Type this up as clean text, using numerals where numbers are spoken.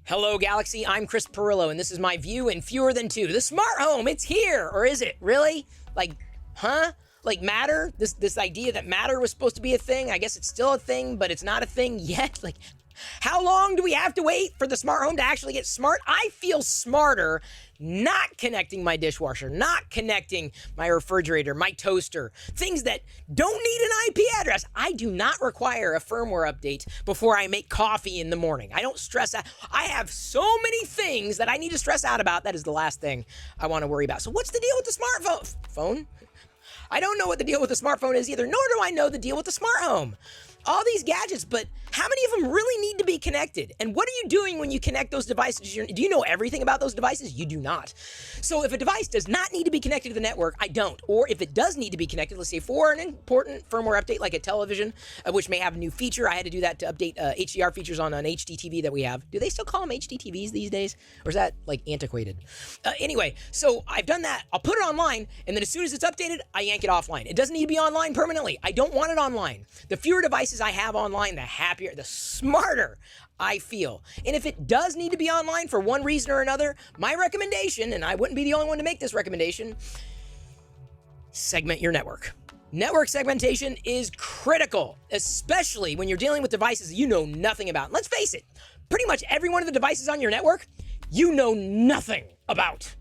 Hello, Galaxy. I'm Chris Pirillo, and this is my view in fewer than two. The smart home, it's here, or is it? Really? Like, huh? Like matter? This idea that matter was supposed to be a thing? I guess it's still a thing, but it's not a thing yet. Like, how long do we have to wait for the smart home to actually get smart? I feel smarter not connecting my dishwasher, not connecting my refrigerator, my toaster, things that don't need an IP address. I do not require a firmware update before I make coffee in the morning. I don't stress out. I have so many things that I need to stress out about. That is the last thing I want to worry about. So what's the deal with the smartphone? I don't know what the deal with the smartphone is either, nor do I know the deal with the smart home. All these gadgets, but how many of them really need to be connected? And what are you doing when you connect those devices? Do you know everything about those devices? You do not. So if a device does not need to be connected to the network, I don't. Or if it does need to be connected, let's say for an important firmware update like a television, which may have a new feature. I had to do that to update HDR features on an HD TV that we have. Do they still call them HD TVs these days? Or is that like antiquated? Anyway, so I've done that. I'll put it online, and then as soon as it's updated, I yank it offline. It doesn't need to be online permanently. I don't want it online. The fewer devices I have online, the happier, the smarter I feel. And if it does need to be online for one reason or another, my recommendation, and I wouldn't be the only one to make this recommendation, segment your network. Network segmentation is critical, especially when you're dealing with devices you know nothing about. Let's face it, pretty much every one of the devices on your network, you know nothing about.